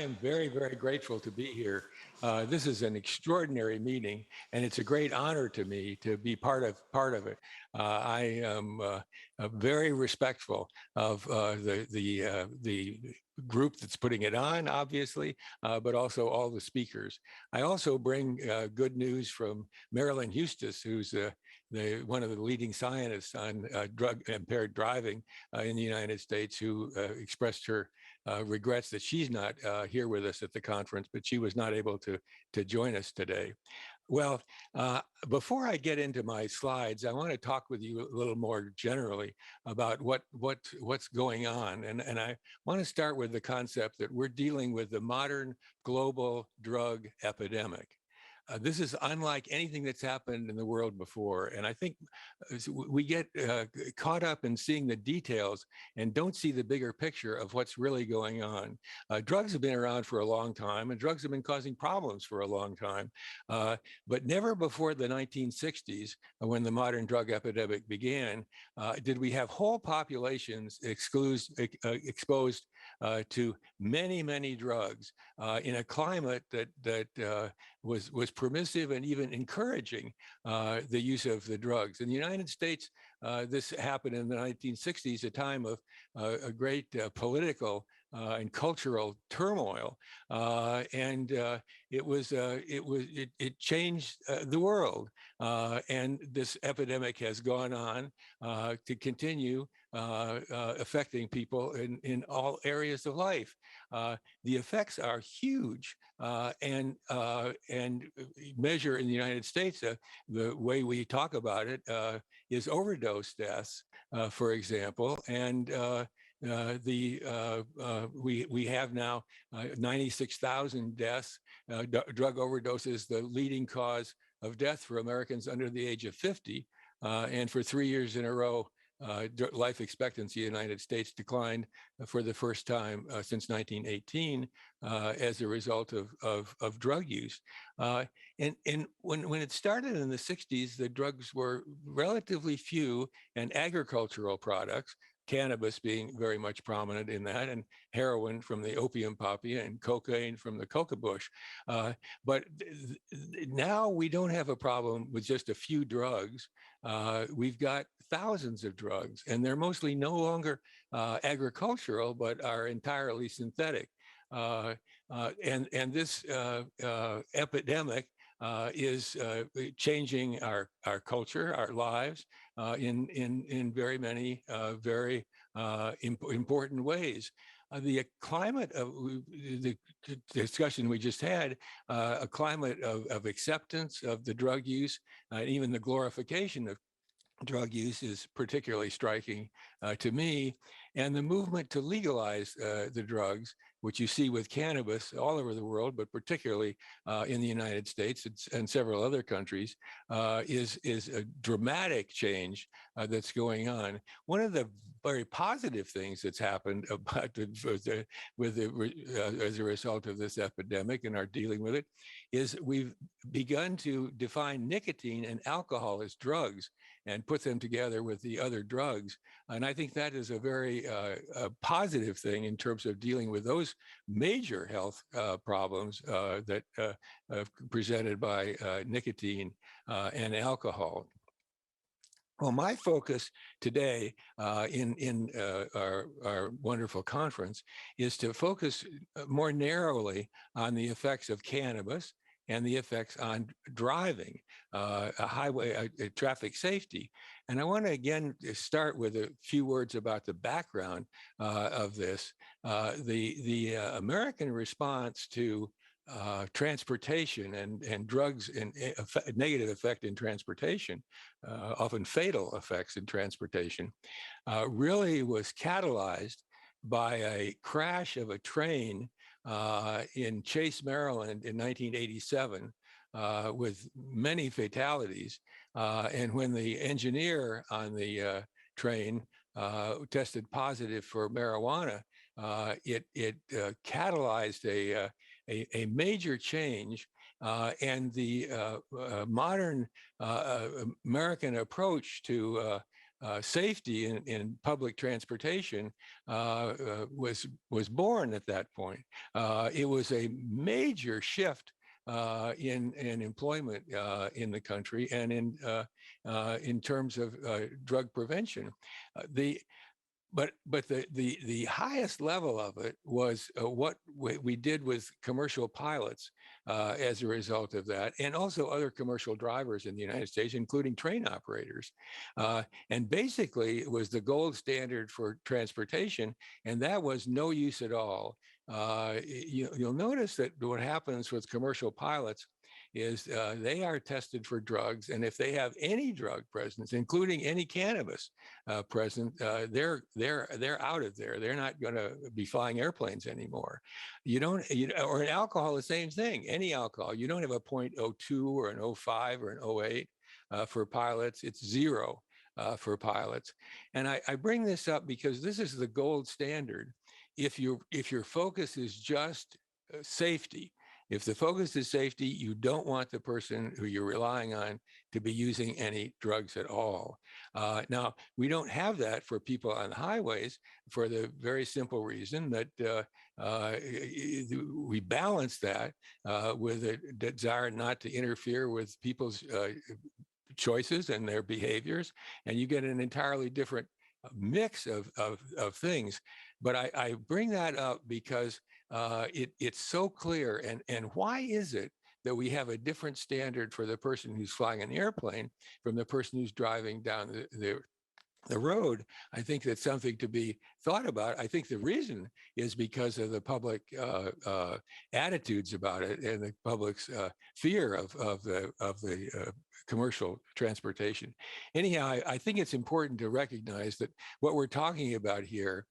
am very, very grateful to be here. This is an extraordinary meeting, and it's a great honor to me to be part of it. I am very respectful of the group that's putting it on, obviously, but also all the speakers. I also bring good news from Marilyn Eustis, who's one of the leading scientists on drug impaired driving in the United States, who expressed her regrets that she's not here with us at the conference, but she was not able to join us today. Well, before I get into my slides, I want to talk with you a little more generally about what's going on. And I want to start with the concept that we're dealing with the modern global drug epidemic. This is unlike anything that's happened in the world before. And I think we get caught up in seeing the details and don't see the bigger picture of what's really going on. Drugs have been around for a long time, and drugs have been causing problems for a long time. But never before the 1960s, when the modern drug epidemic began, did we have whole populations exposed to many, many drugs in a climate that was permissive and even encouraging the use of the drugs. In the United States, this happened in the 1960s, a time of a great political and cultural turmoil, and it changed the world. And this epidemic has gone on to continue affecting people in all areas of life. The effects are huge, and measure in the United States. The way we talk about it is overdose deaths, for example, and we have now 96,000 deaths. Drug overdose is the leading cause of death for Americans under the age of 50, and for 3 years in a row, life expectancy in the United States declined for the first time since 1918 as a result of drug use. And when it started in the 60s, the drugs were relatively few, and agricultural products, cannabis being very much prominent in that, and heroin from the opium poppy, and cocaine from the coca bush. But now we don't have a problem with just a few drugs. We've got thousands of drugs, and they're mostly no longer agricultural, but are entirely synthetic. And this epidemic is changing our culture, our lives, in very many very important ways. The climate of the discussion we just had, a climate of acceptance of the drug use, even the glorification of drug use, is particularly striking to me. And the movement to legalize the drugs, which you see with cannabis all over the world, but particularly in the United States and several other countries, is a dramatic change that's going on. One of the very positive things that's happened about as a result of this epidemic and our dealing with it is we've begun to define nicotine and alcohol as drugs and put them together with the other drugs. And I think that is a very positive thing in terms of dealing with those major health problems that presented by nicotine and alcohol. Well, my focus today in our wonderful conference is to focus more narrowly on the effects of cannabis and the effects on driving, highway traffic safety. And I want to again start with a few words about the background of this. The American response to transportation and drugs and negative effect in transportation, often fatal effects in transportation, really was catalyzed by a crash of a train in Chase, Maryland in 1987 with many fatalities. And when the engineer on the train tested positive for marijuana, it catalyzed a major change, and the modern American approach to safety in public transportation was born at that point. It was a major shift in employment in the country and in terms of drug prevention. The but the highest level of it was what we did with commercial pilots as a result of that, and also other commercial drivers in the United States, including train operators. And basically, it was the gold standard for transportation, and that was no use at all. You'll notice that what happens with commercial pilots is they are tested for drugs, and if they have any drug presence, including any cannabis present, they're out of there. They're not going to be flying airplanes anymore. Or an alcohol, the same thing. Any alcohol, you don't have a 0.02 or an 0.05 or an 0.08 for pilots. It's zero for pilots. And I bring this up because this is the gold standard. If your focus is just safety, if the focus is safety, you don't want the person who you're relying on to be using any drugs at all. Now, we don't have that for people on highways for the very simple reason that we balance that with a desire not to interfere with people's choices and their behaviors, and you get an entirely different mix of things. But I bring that up because it's so clear. And why is it that we have a different standard for the person who's flying an airplane from the person who's driving down the road? I think that's something to be thought about. I think the reason is because of the public attitudes about it and the public's fear of the commercial transportation. Anyhow, I think it's important to recognize that what we're talking about here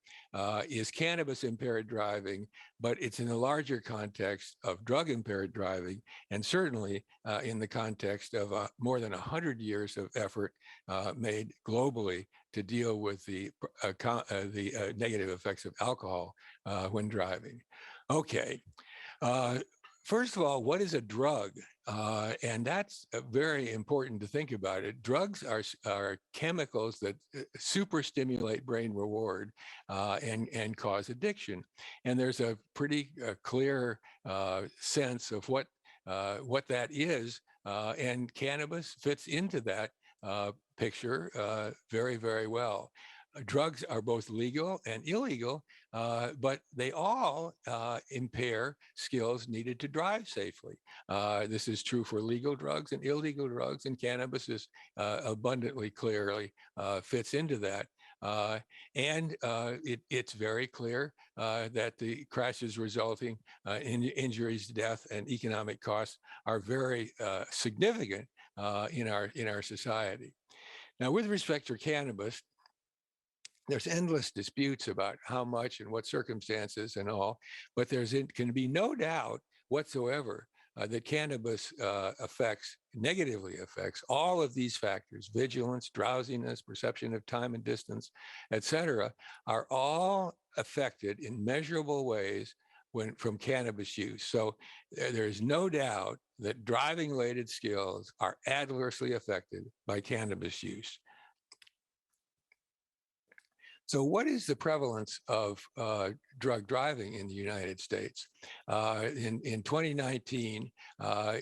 is cannabis impaired driving, but it's in the larger context of drug impaired driving, and certainly in the context of more than 100 years of effort made globally to deal with the negative effects of alcohol when driving. Okay. First of all, what is a drug? And that's very important to think about it. Drugs are chemicals that super stimulate brain reward and cause addiction. And there's a pretty clear sense of what that is. And cannabis fits into that picture very, very well. Drugs are both legal and illegal, but they all impair skills needed to drive safely. This is true for legal drugs and illegal drugs, and cannabis is abundantly clearly fits into that. And it's very clear that the crashes resulting in injuries, death, and economic costs are very significant in our society. Now, with respect to cannabis, there's endless disputes about how much and what circumstances and all, but can be no doubt whatsoever that cannabis negatively affects all of these factors: vigilance, drowsiness, perception of time and distance, et cetera, are all affected in measurable ways from cannabis use. So there's no doubt that driving-related skills are adversely affected by cannabis use. So what is the prevalence of drug driving in the United States? In 2019,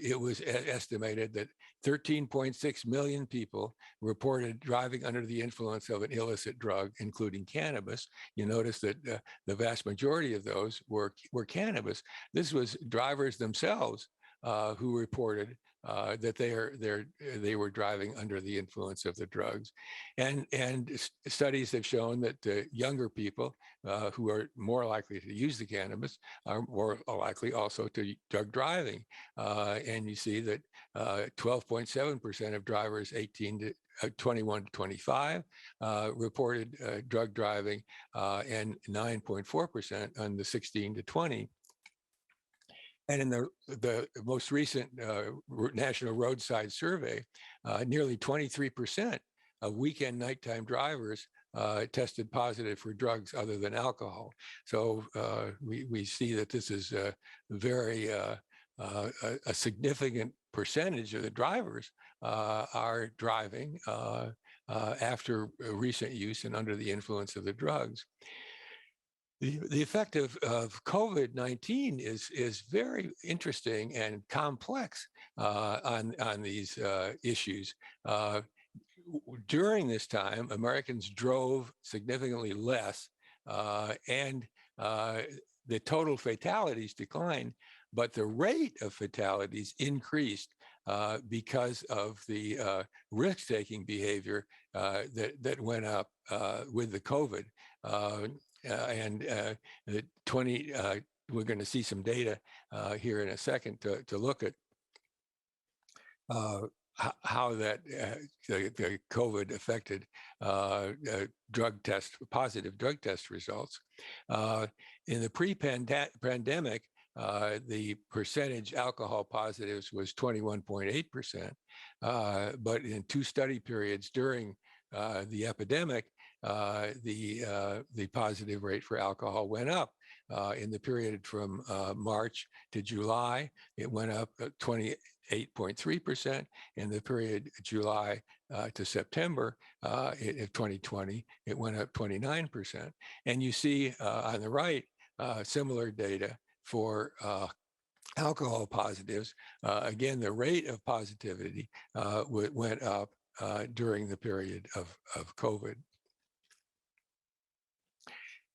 it was estimated that 13.6 million people reported driving under the influence of an illicit drug, including cannabis. You notice that the vast majority of those were cannabis. This was drivers themselves who reported that they were driving under the influence of the drugs, and studies have shown that younger people who are more likely to use the cannabis are more likely also to drug driving, and you see that 12.7% of drivers 21 to 25 reported drug driving, and 9.4% on the 16 to 20. And in the most recent National Roadside Survey, nearly 23% of weekend nighttime drivers tested positive for drugs other than alcohol. So we see that this is a significant percentage of the drivers are driving after recent use and under the influence of the drugs. The effect of COVID-19 is very interesting and complex on these issues. During this time, Americans drove significantly less, and the total fatalities declined, but the rate of fatalities increased because of the risk-taking behavior that went up with the COVID. And 20, we're going to see some data here in a second to look at how that the COVID affected positive drug test results. In the pre-pandemic, the percentage alcohol positives was 21.8%, but in 2 study periods during the epidemic, the positive rate for alcohol went up. In the period from March to July, it went up 28.3%. In the period July to September of 2020, it went up 29%. And you see on the right, similar data for alcohol positives. Again, the rate of positivity went up during the period of COVID.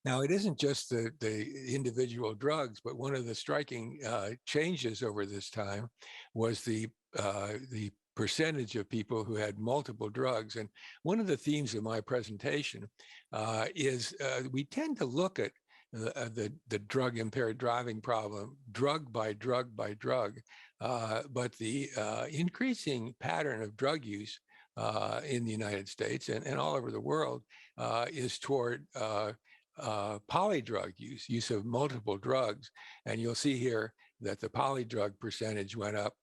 Now, it isn't just the individual drugs, but one of the striking changes over this time was the percentage of people who had multiple drugs. And one of the themes of my presentation is we tend to look at the drug-impaired driving problem drug by drug by drug, but the increasing pattern of drug use in the United States and all over the world is toward polydrug use of multiple drugs. And you'll see here that the polydrug percentage went up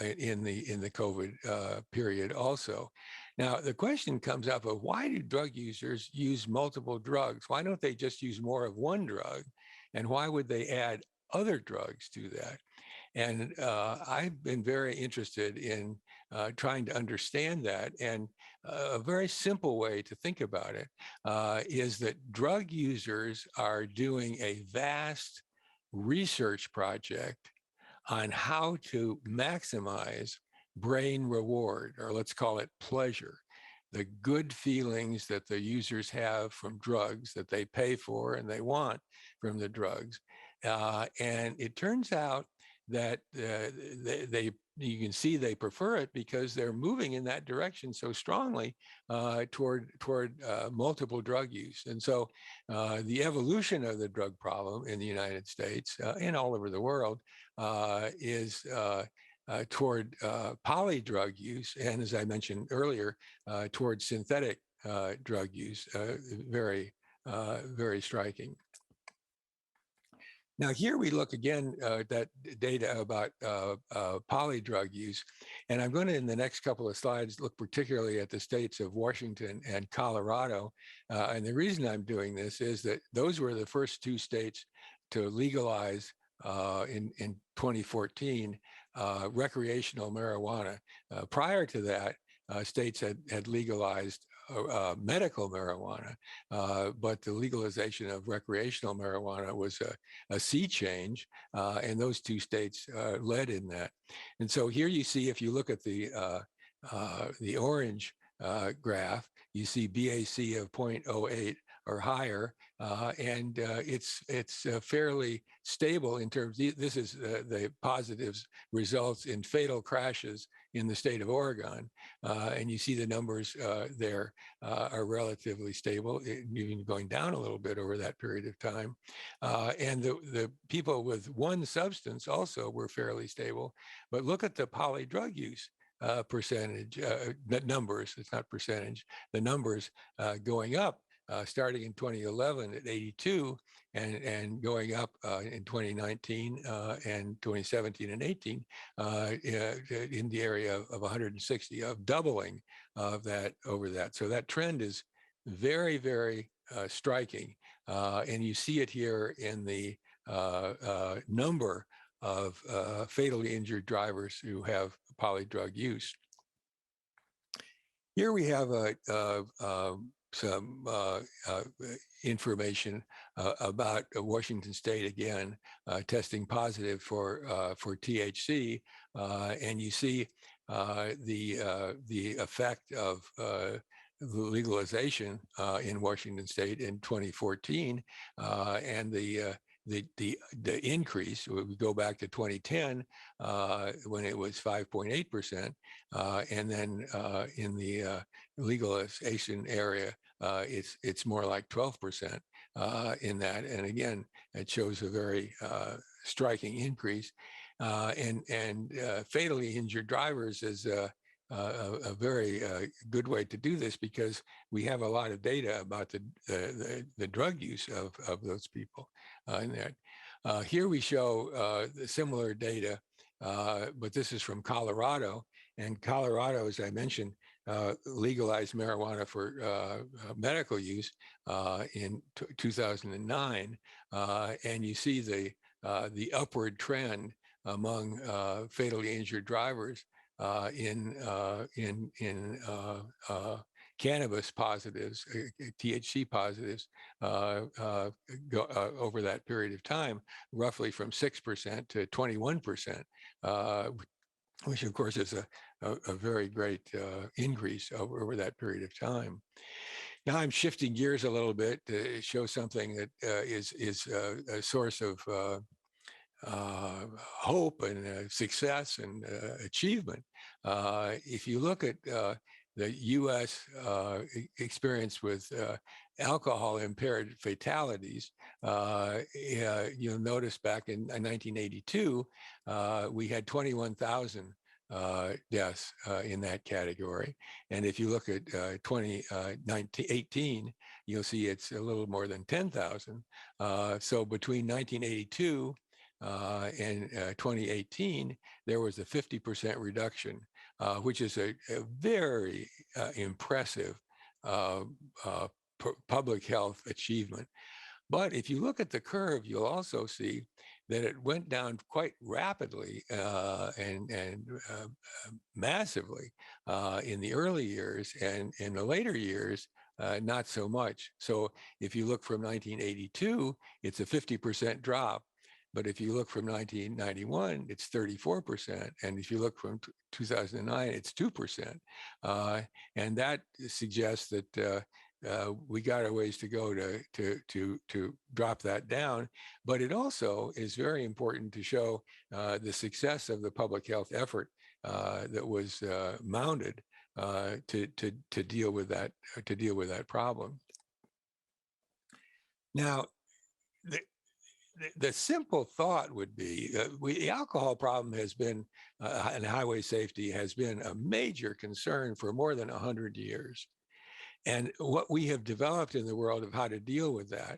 in the COVID period also. Now, the question comes up of why do drug users use multiple drugs? Why don't they just use more of one drug? And why would they add other drugs to that? And I've been very interested in trying to understand that. And a very simple way to think about it is that drug users are doing a vast research project on how to maximize brain reward, or let's call it pleasure, the good feelings that the users have from drugs that they pay for and they want from the drugs. And it turns out that you can see they prefer it because they're moving in that direction so strongly toward multiple drug use. And so the evolution of the drug problem in the United States and all over the world is toward polydrug use, and as I mentioned earlier, toward synthetic drug use. Very striking. Now here we look again at that data about polydrug use, and I'm going to, in the next couple of slides, look particularly at the states of Washington and Colorado. And the reason I'm doing this is that those were the first 2 states to legalize in 2014 recreational marijuana. Prior to that, states had legalized medical marijuana, but the legalization of recreational marijuana was a sea change, and those 2 states led in that. And so here you see, if you look at the orange graph, you see BAC of 0.08 or higher, and it's fairly stable in terms. This is the positives results in fatal crashes in the state of Oregon, and you see the numbers there are relatively stable, even going down a little bit over that period of time. And the people with one substance also were fairly stable. But look at the polydrug use percentage, numbers. It's not percentage. The numbers going up. Starting in 2011 at 82 and going up in 2019 and 2017 and 18 in the area of 160, of doubling of that over that. So that trend is very, very striking. And you see it here in the number of fatally injured drivers who have polydrug use. Here we have some information about Washington State again testing positive for THC, and you see the effect of legalization in Washington State in 2014, and the increase. We go back to 2010 when it was 5.8%, and then in the legalization area, it's more like 12% in that. And again, it shows a very striking increase. And fatally injured drivers is a very good way to do this, because we have a lot of data about the drug use of those people in that. Here we show similar data, but this is from Colorado. And Colorado, as I mentioned, legalized marijuana for medical use in 2009, and you see the upward trend among fatally injured drivers in cannabis positives, THC positives, over that period of time, roughly from 6% to 21%, which of course is a very great increase over that period of time. Now I'm shifting gears a little bit to show something that is a source of hope and success and achievement. If you look at the U.S. Experience with alcohol impaired fatalities, you'll notice back in 1982, we had 21,000 deaths in that category. And if you look at 2018, you'll see it's a little more than 10,000. So between 1982 and 2018, there was a 50% reduction, which is a very impressive public health achievement. But if you look at the curve, you'll also see that it went down quite rapidly and massively in the early years, and in the later years, not so much. So if you look from 1982, it's a 50% drop. But if you look from 1991, it's 34%. And if you look from 2009, it's 2%. And that suggests that we got a ways to go to drop that down. But it also is very important to show the success of the public health effort that was mounted to deal with that problem. Now, the simple thought would be the alcohol problem has been, and highway safety has been a major concern for more than 100 years. And what we have developed in the world of how to deal with that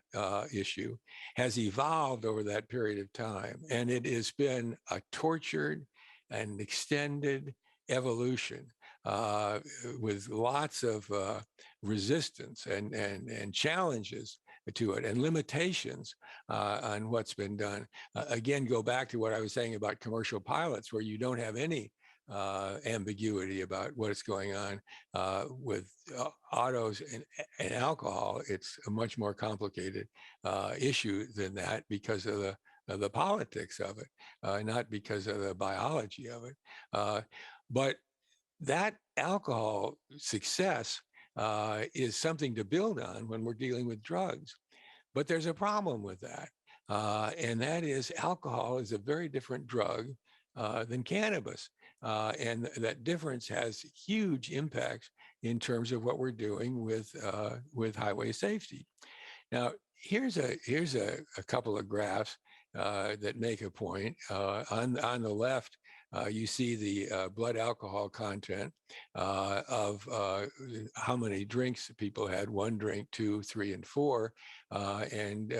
issue has evolved over that period of time. And it has been a tortured and extended evolution with lots of resistance and challenges to it and limitations on what's been done. Again, go back to what I was saying about commercial pilots, where you don't have any ambiguity about what's going on with autos and alcohol. It's a much more complicated issue than that, because of the politics of it, not because of the biology of it. But that alcohol success is something to build on when we're dealing with drugs. But there's a problem with that, and that is alcohol is a very different drug than cannabis. And that difference has huge impacts in terms of what we're doing with highway safety. Now, here's a couple of graphs that make a point. On the left, you see the blood alcohol content of how many drinks people had: 1 drink, 2, 3, and 4, and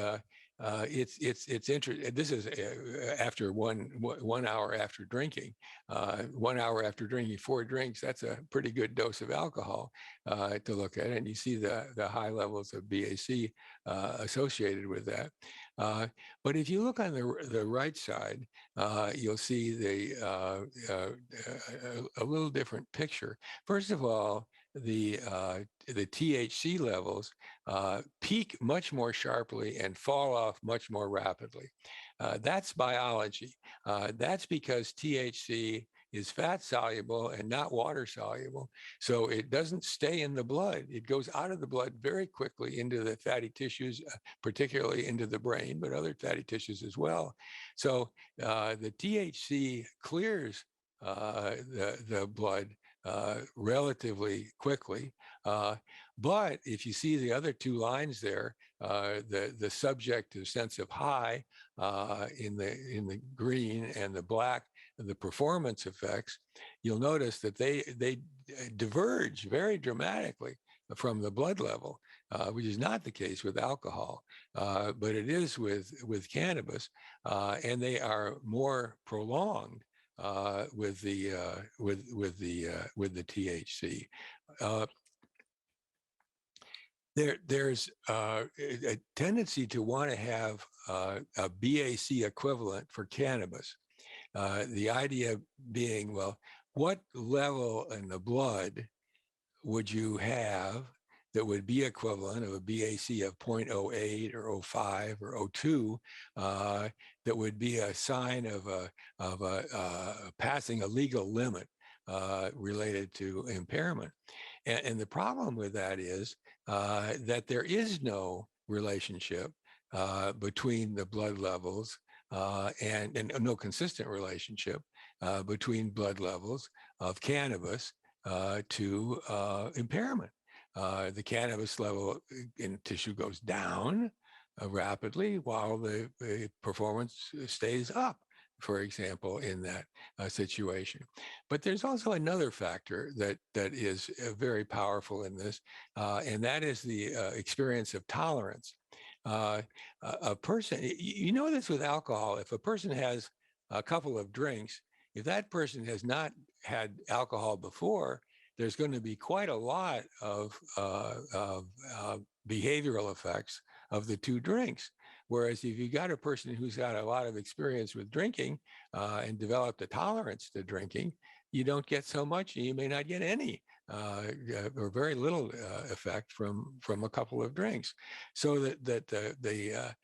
it's interesting. This is after one hour after drinking. 1 hour after drinking 4 drinks, that's a pretty good dose of alcohol to look at, and you see the high levels of BAC associated with that. But if you look on the right side, you'll see a little different picture. First of all, the THC levels peak much more sharply and fall off much more rapidly. That's biology. That's because THC is fat soluble and not water soluble. So it doesn't stay in the blood. It goes out of the blood very quickly into the fatty tissues, particularly into the brain, but other fatty tissues as well. So the THC clears the blood relatively quickly. But if you see the other two lines there, the subjective sense of high in the green and the black, the performance effects, you'll notice that they diverge very dramatically from the blood level, which is not the case with alcohol, but it is with cannabis, and they are more prolonged with the THC. There's a tendency to want to have a BAC equivalent for cannabis. The idea being, well, what level in the blood would you have that would be equivalent of a BAC of 0.08 or 0.05 or 0.02 that would be a sign of passing a legal limit related to impairment. And the problem with that is that there is no relationship between the blood levels and no consistent relationship between blood levels of cannabis to impairment. The cannabis level in tissue goes down rapidly while the performance stays up, for example, in that situation. But there's also another factor that is very powerful in this, and that is the experience of tolerance. A person, you know this with alcohol, if a person has a couple of drinks, if that person has not had alcohol before, there's going to be quite a lot of behavioral effects of the two drinks. Whereas if you got a person who's got a lot of experience with drinking and developed a tolerance to drinking, you don't get so much, and you may not get any or very little effect from a couple of drinks. So that the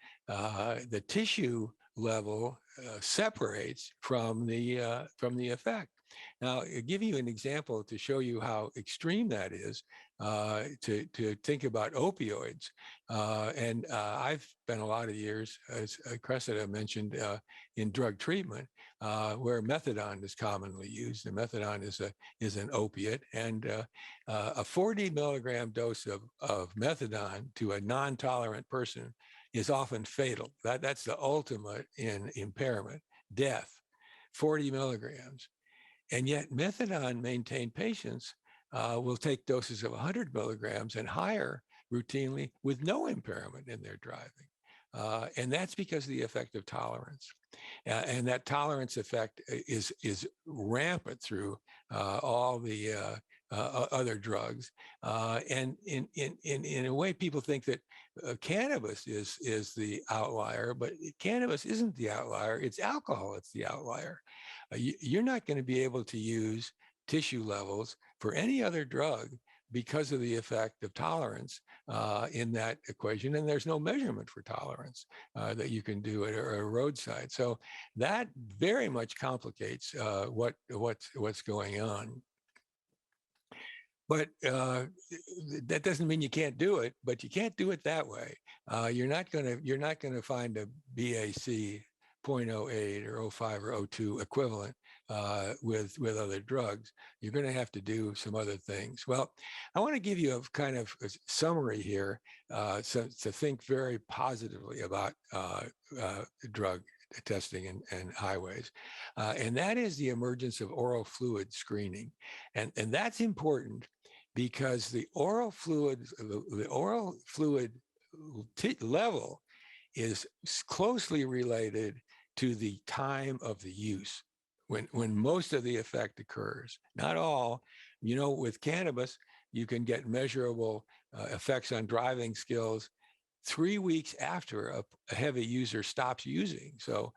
tissue level separates from the effect. Now, I'll give you an example to show you how extreme that is, to think about opioids. And I've spent a lot of years, as Cressida mentioned, in drug treatment, where methadone is commonly used. And methadone is an opiate, and a 40 milligram dose of methadone to a non-tolerant person is often fatal. That's the ultimate in impairment, death, 40 milligrams. And yet methadone maintained patients will take doses of 100 milligrams and higher routinely with no impairment in their driving. And that's because of the effect of tolerance. And that tolerance effect is rampant through all the other drugs. And in a way, people think that cannabis is the outlier, but cannabis isn't the outlier. It's alcohol that's the outlier. You're not going to be able to use tissue levels for any other drug because of the effect of tolerance in that equation. And there's no measurement for tolerance that you can do at a roadside. So that very much complicates what's going on. But that doesn't mean you can't do it, but you can't do it that way. You're not gonna find a BAC 0.08 or 0.05 or 0.02 equivalent with other drugs. You're going to have to do some other things. Well, I want to give you a kind of a summary here so to think very positively about drug testing and highways. And that is the emergence of oral fluid screening. And that's important because the oral fluid level is closely related to the time of the use when most of the effect occurs. Not all. With cannabis, you can get measurable effects on driving skills 3 weeks after a heavy user stops using. So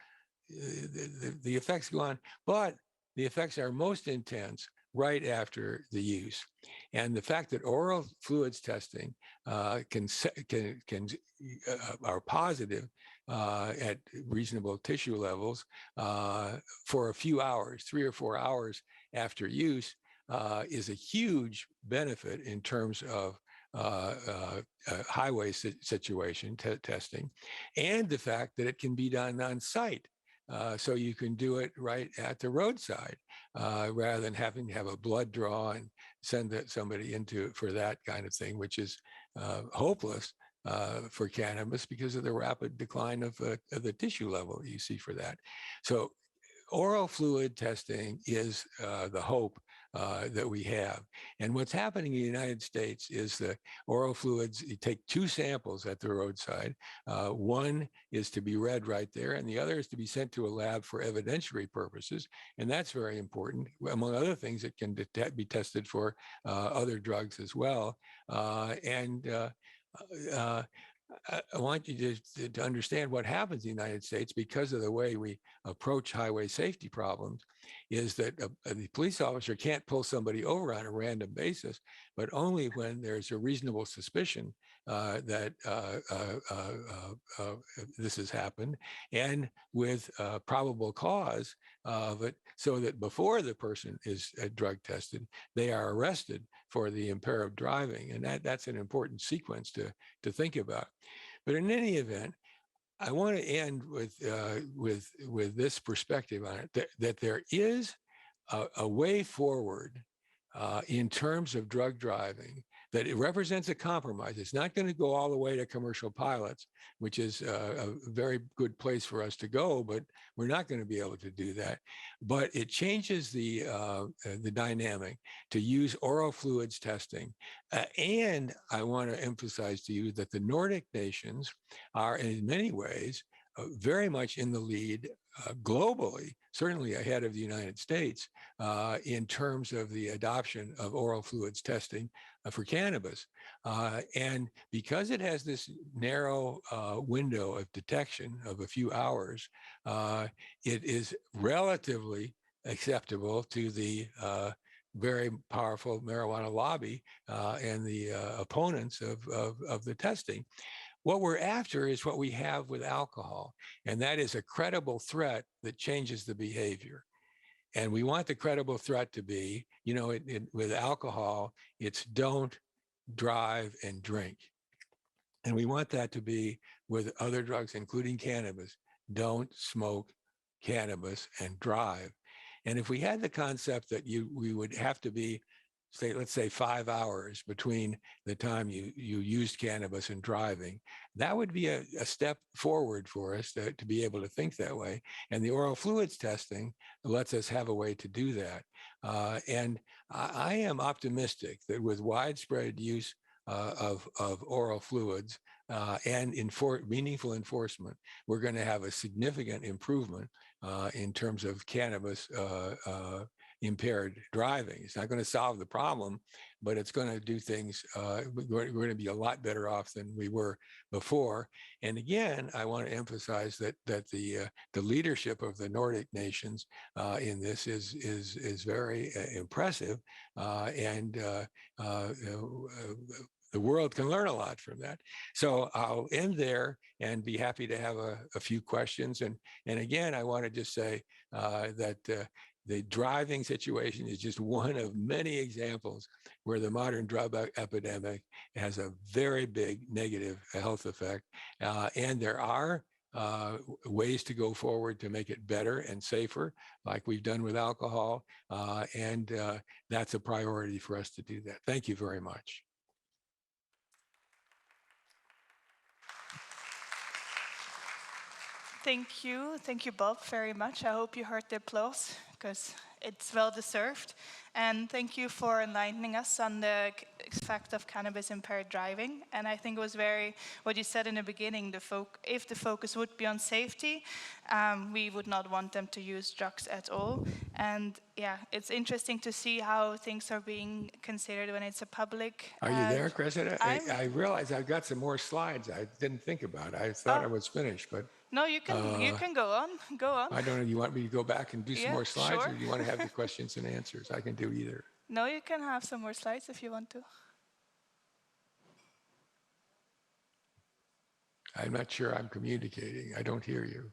the effects go on, but the effects are most intense right after the use. And the fact that oral fluids testing are positive at reasonable tissue levels for a few hours, 3 or 4 hours after use, is a huge benefit in terms of highway situation testing, and the fact that it can be done on site. So you can do it right at the roadside rather than having to have a blood draw and send somebody into for that kind of thing, which is hopeless for cannabis because of the rapid decline of the tissue level you see for that. So oral fluid testing is the hope that we have. And what's happening in the United States is the oral fluids, you take 2 samples at the roadside. One is to be read right there, and the other is to be sent to a lab for evidentiary purposes. And that's very important. Among other things, it can be tested for other drugs as well. I want you to understand what happens in the United States because of the way we approach highway safety problems is that the police officer can't pull somebody over on a random basis, but only when there's a reasonable suspicion that this has happened, and with probable cause of it, so that before the person is drug tested, they are arrested for the impaired driving. And that's an important sequence to think about. But in any event, I want to end with this perspective on it, that there is a way forward in terms of drug driving, that it represents a compromise. It's not going to go all the way to commercial pilots, which is a very good place for us to go, but we're not going to be able to do that. But it changes the dynamic to use oral fluids testing. And I want to emphasize to you that the Nordic nations are in many ways very much in the lead globally, certainly ahead of the United States, in terms of the adoption of oral fluids testing for cannabis. And because it has this narrow window of detection of a few hours, it is relatively acceptable to the very powerful marijuana lobby and the opponents of the testing. What we're after is what we have with alcohol, and that is a credible threat that changes the behavior. And we want the credible threat to be, with alcohol, it's don't drive and drink. And we want that to be with other drugs, including cannabis, don't smoke cannabis and drive. And if we had the concept that we would have to be, let's say 5 hours between the time you used cannabis and driving, that would be a step forward for us to be able to think that way. And the oral fluids testing lets us have a way to do that. And I am optimistic that with widespread use of oral fluids and meaningful enforcement, we're going to have a significant improvement in terms of cannabis impaired driving. It's not going to solve the problem, but it's going to do things. We're going to be a lot better off than we were before. And again, I want to emphasize that the leadership of the Nordic nations in this is very impressive, and the world can learn a lot from that. So I'll end there and be happy to have a few questions. And again, I want to just say that the driving situation is just one of many examples where the modern drug epidemic has a very big negative health effect. And there are ways to go forward to make it better and safer, like we've done with alcohol. And that's a priority for us to do that. Thank you very much. Thank you, Bob, very much. I hope you heard the applause, because it's well deserved. And thank you for enlightening us on the effect of cannabis impaired driving. And I think it was what you said in the beginning, if the focus would be on safety, we would not want them to use drugs at all. And yeah, it's interesting to see how things are being considered when it's a public. Are you there, Chris? I realize I've got some more slides I didn't think about. I thought I was finished, but. No, you can go on. Go on. I don't know, you want me to go back and do some Yeah, more slides, sure. or do you want to have the questions and answers? I can do either. No, you can have some more slides if you want to. I'm not sure I'm communicating. I don't hear you.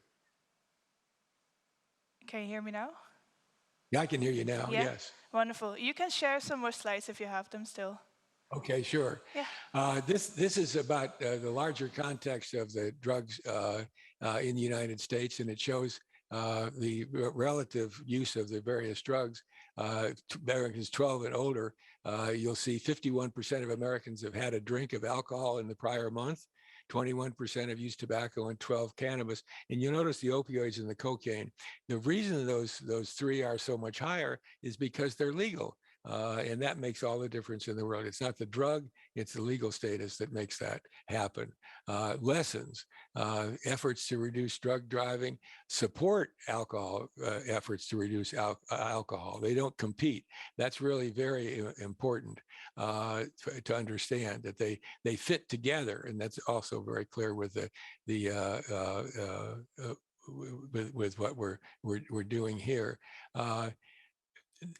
Can you hear me now? Yeah, I can hear you now, Yeah? yes. Wonderful. You can share some more slides if you have them still. Okay, sure. Yeah. This is about the larger context of the drugs in the United States, and it shows the relative use of the various drugs. Americans 12 and older, you'll see 51% of Americans have had a drink of alcohol in the prior month. 21% have used tobacco and 12 cannabis. And you notice the opioids and the cocaine. The reason those three are so much higher is because they're legal. And that makes all the difference in the world. It's not the drug, it's the legal status that makes that happen. Lessons, efforts to reduce drug driving, support alcohol efforts to reduce alcohol. They don't compete. That's really very important to understand that they fit together, and that's also very clear with with what we're doing here.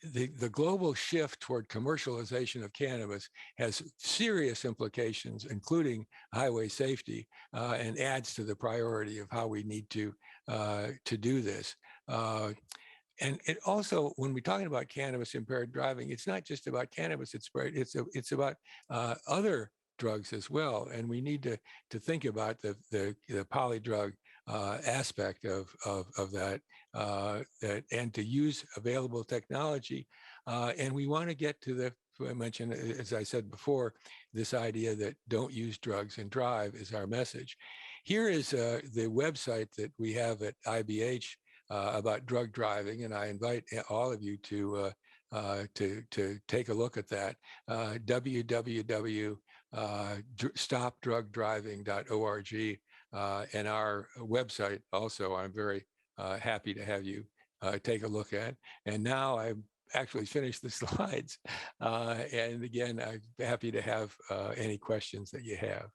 The global shift toward commercialization of cannabis has serious implications, including highway safety, and adds to the priority of how we need to do this. And it also, when we're talking about cannabis impaired driving, it's not just about cannabis. It's about other drugs as well, and we need to think about the polydrug aspect of that, and to use available technology. And we want to get to the, I mentioned, as I said before, this idea that don't use drugs and drive is our message. Here is the website that we have at IBH about drug driving, and I invite all of you to take a look at that. www.stopdrugdriving.org, and our website also. I'm very happy to have you take a look at. And now I've actually finished the slides, and again, I'm happy to have any questions that you have.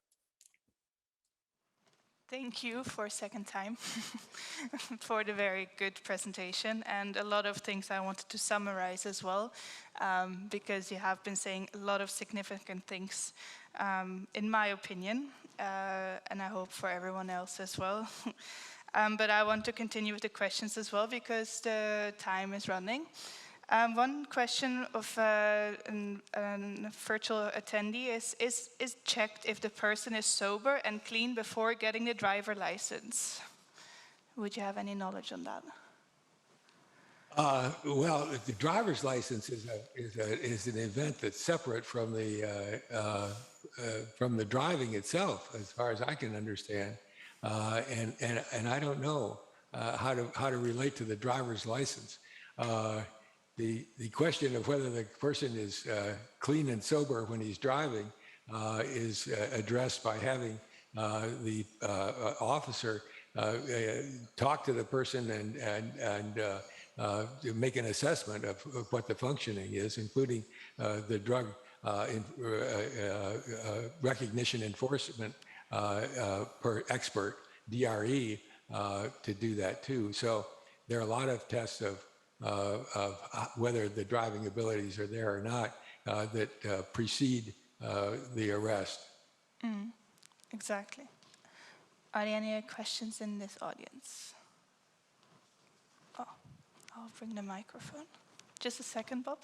Thank you for a second time for the very good presentation, and a lot of things I wanted to summarize as well, because you have been saying a lot of significant things, in my opinion, and I hope for everyone else as well. But I want to continue with the questions as well because the time is running. One question of a virtual attendee is checked if the person is sober and clean before getting the driver license. Would you have any knowledge on that? Well, the driver's license is an event that's separate from the driving itself, as far as I can understand, and I don't know how to relate to the driver's license. The question of whether the person is clean and sober when he's driving is addressed by having the officer talk to the person and make an assessment of what the functioning is, including the drug recognition enforcement per expert, DRE, to do that too. So there are a lot of tests of whether the driving abilities are there or not that precede the arrest. Exactly. Are there any questions in this audience? Oh, I'll bring the microphone. Just a second, Bob.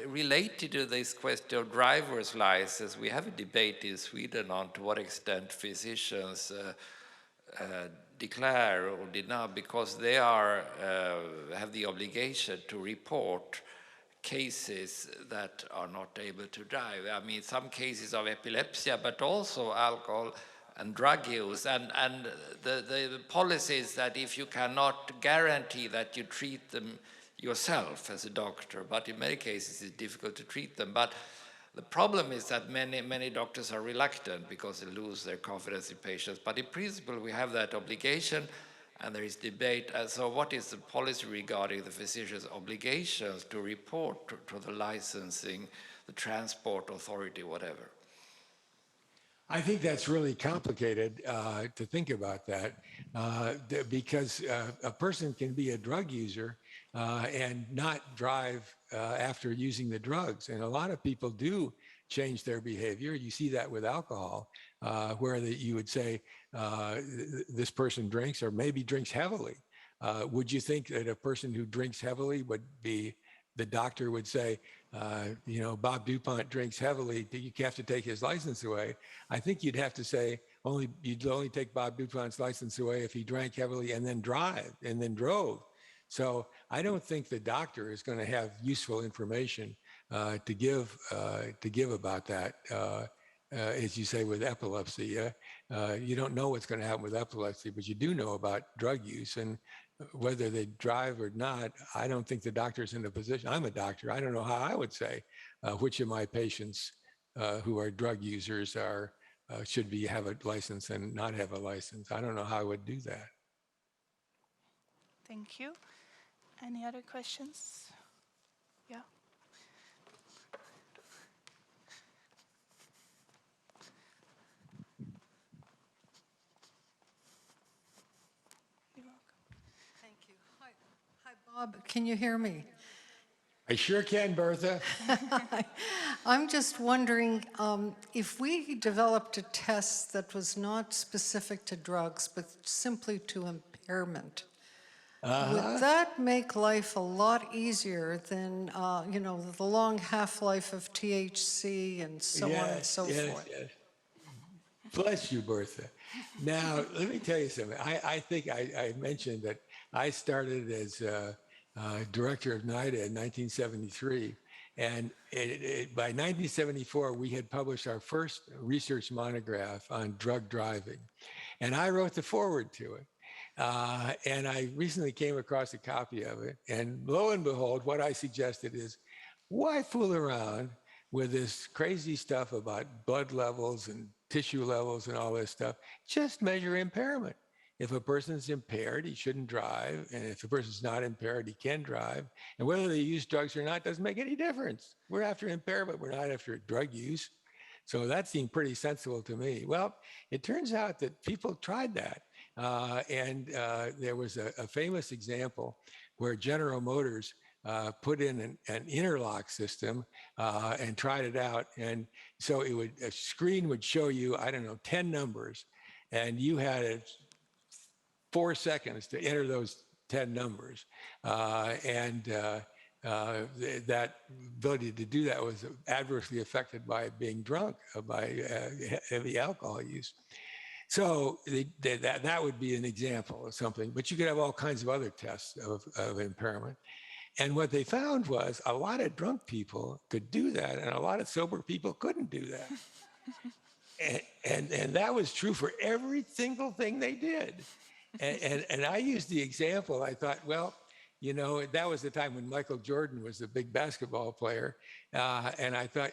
Related to this question of driver's license, we have a debate in Sweden on to what extent physicians declare or deny, because they have the obligation to report cases that are not able to drive. I mean, some cases of epilepsy, but also alcohol and drug use. And the policy is that if you cannot guarantee that you treat them yourself as a doctor, but in many cases it's difficult to treat them. But the problem is that many doctors are reluctant because they lose their confidence in patients. But in principle, we have that obligation, and there is debate. So what is the policy regarding the physician's obligations to report to the licensing, the transport authority, whatever? I think that's really complicated to think about that because a person can be a drug user and not drive after using the drugs. And a lot of people do change their behavior. You see that with alcohol, where you would say this person drinks or maybe drinks heavily. Would you think that a person who drinks heavily would be, the doctor would say, Bob DuPont drinks heavily, you have to take his license away? I think you'd have to say you'd only take Bob DuPont's license away if he drank heavily and then drove. So I don't think the doctor is going to have useful information to give about that. As you say, with epilepsy, you don't know what's going to happen with epilepsy, but you do know about drug use, and whether they drive or not, I don't think the doctor's in a position. I'm a doctor. I don't know how I would say which of my patients who are drug users should have a license and not have a license. I don't know how I would do that. Thank you. Any other questions? Yeah. You're welcome. Thank you. Hi, Bob. Can you hear me? I sure can, Bertha. I'm just wondering if we developed a test that was not specific to drugs, but simply to impairment, would that make life a lot easier than, the long half-life of THC and so on and so forth? Yes. Bless you, Bertha. Now, let me tell you something. I think I mentioned that I started as director of NIDA in 1973. And by 1974, we had published our first research monograph on drug driving. And I wrote the foreword to it. And I recently came across a copy of it. And lo and behold, what I suggested is, why fool around with this crazy stuff about blood levels and tissue levels and all this stuff? Just measure impairment. If a person's impaired, he shouldn't drive. And if a person's not impaired, he can drive. And whether they use drugs or not doesn't make any difference. We're after impairment. We're not after drug use. So that seemed pretty sensible to me. Well, it turns out that people tried that. And there was a famous example where General Motors put in an interlock system and tried it out. And so a screen would show you, 10 numbers. And you had 4 seconds to enter those 10 numbers. That ability to do that was adversely affected by being drunk, by heavy alcohol use. So that would be an example of something, but you could have all kinds of other tests of impairment. And what they found was a lot of drunk people could do that, and a lot of sober people couldn't do that. and that was true for every single thing they did. And I used the example. I thought, well, that was the time when Michael Jordan was a big basketball player. And I thought,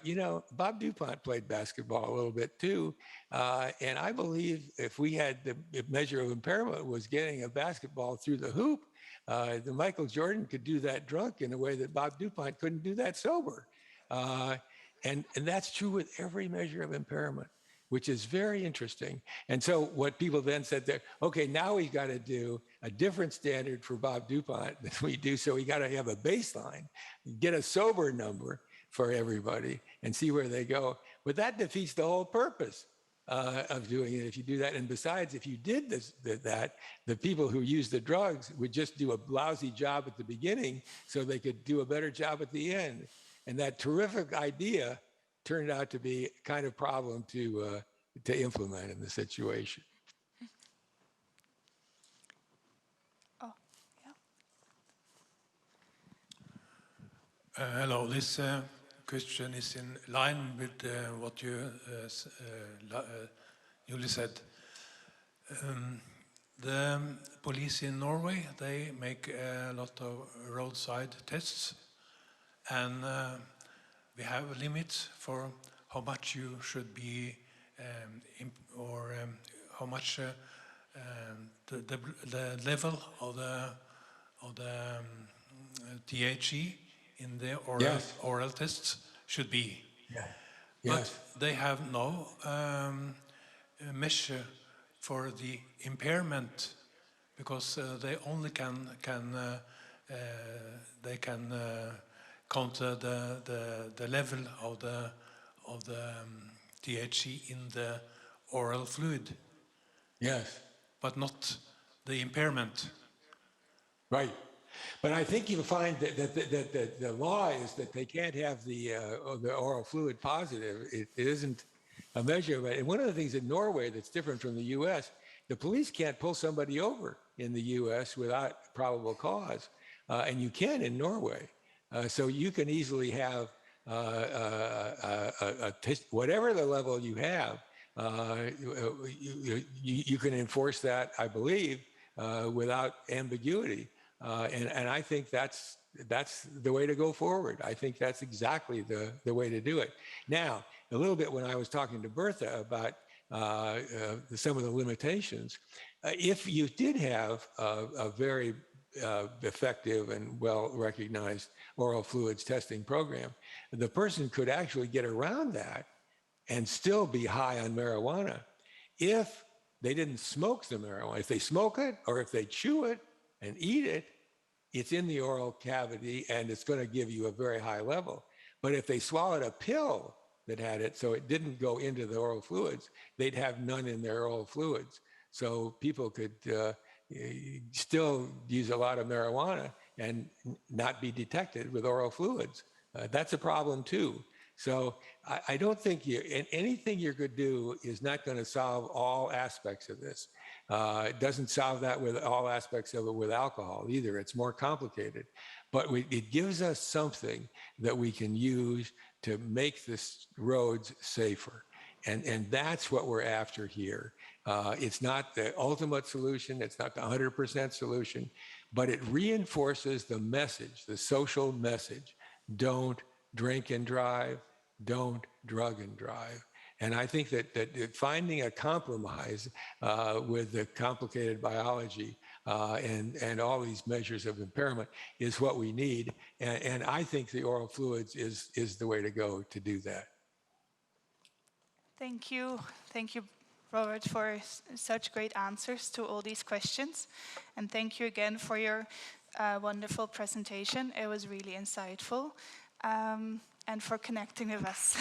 Bob DuPont played basketball a little bit too. And I believe if we had the measure of impairment was getting a basketball through the hoop, the Michael Jordan could do that drunk in a way that Bob DuPont couldn't do that sober. And that's true with every measure of impairment, which is very interesting. And so what people then said that, okay, now we've got to do a different standard for Bob DuPont than we do. So we got to have a baseline, get a sober number for everybody and see where they go. But that defeats the whole purpose of doing it if you do that. And besides, if you did that, the people who use the drugs would just do a lousy job at the beginning so they could do a better job at the end. And that terrific idea turned out to be kind of problem to implement in the situation. Oh, yeah. Hello, this question is in line with what you Julie said. The police in Norway, they make a lot of roadside tests, and we have limits for how much you should be, how much the level of the THC in the Yes. oral tests should be. Yeah. But Yes. they have no measure for the impairment, because they only can counter the level of the THC in the oral fluid, Yes. but not the impairment. Right. But I think you'll find that the law is that they can't have the oral fluid positive. It isn't a measure of it. And one of the things in Norway that's different from the U.S., the police can't pull somebody over in the U.S. without probable cause. And you can in Norway. So you can easily have whatever the level you have, you can enforce that, I believe, without ambiguity. And I think that's the way to go forward. I think that's exactly the way to do it. Now, a little bit when I was talking to Bertha about some of the limitations, if you did have a very effective and well-recognized oral fluids testing program, the person could actually get around that and still be high on marijuana if they didn't smoke the marijuana. If they smoke it or if they chew it and eat it, it's in the oral cavity and it's going to give you a very high level. But if they swallowed a pill that had it, so it didn't go into the oral fluids, they'd have none in their oral fluids. So people could still use a lot of marijuana and not be detected with oral fluids. That's a problem too. So I don't think anything you're going to do is not going to solve all aspects of this. It doesn't solve that with all aspects of it with alcohol either. It's more complicated. But it gives us something that we can use to make the roads safer. And that's what we're after here. It's not the ultimate solution. It's not the 100% solution. But it reinforces the message, the social message. Don't drink and drive. Don't drug and drive. And I think that finding a compromise with the complicated biology and all these measures of impairment is what we need. And I think the oral fluids is the way to go to do that. Thank you. Thank you, Robert, for such great answers to all these questions. And thank you again for your wonderful presentation. It was really insightful. And for connecting with us.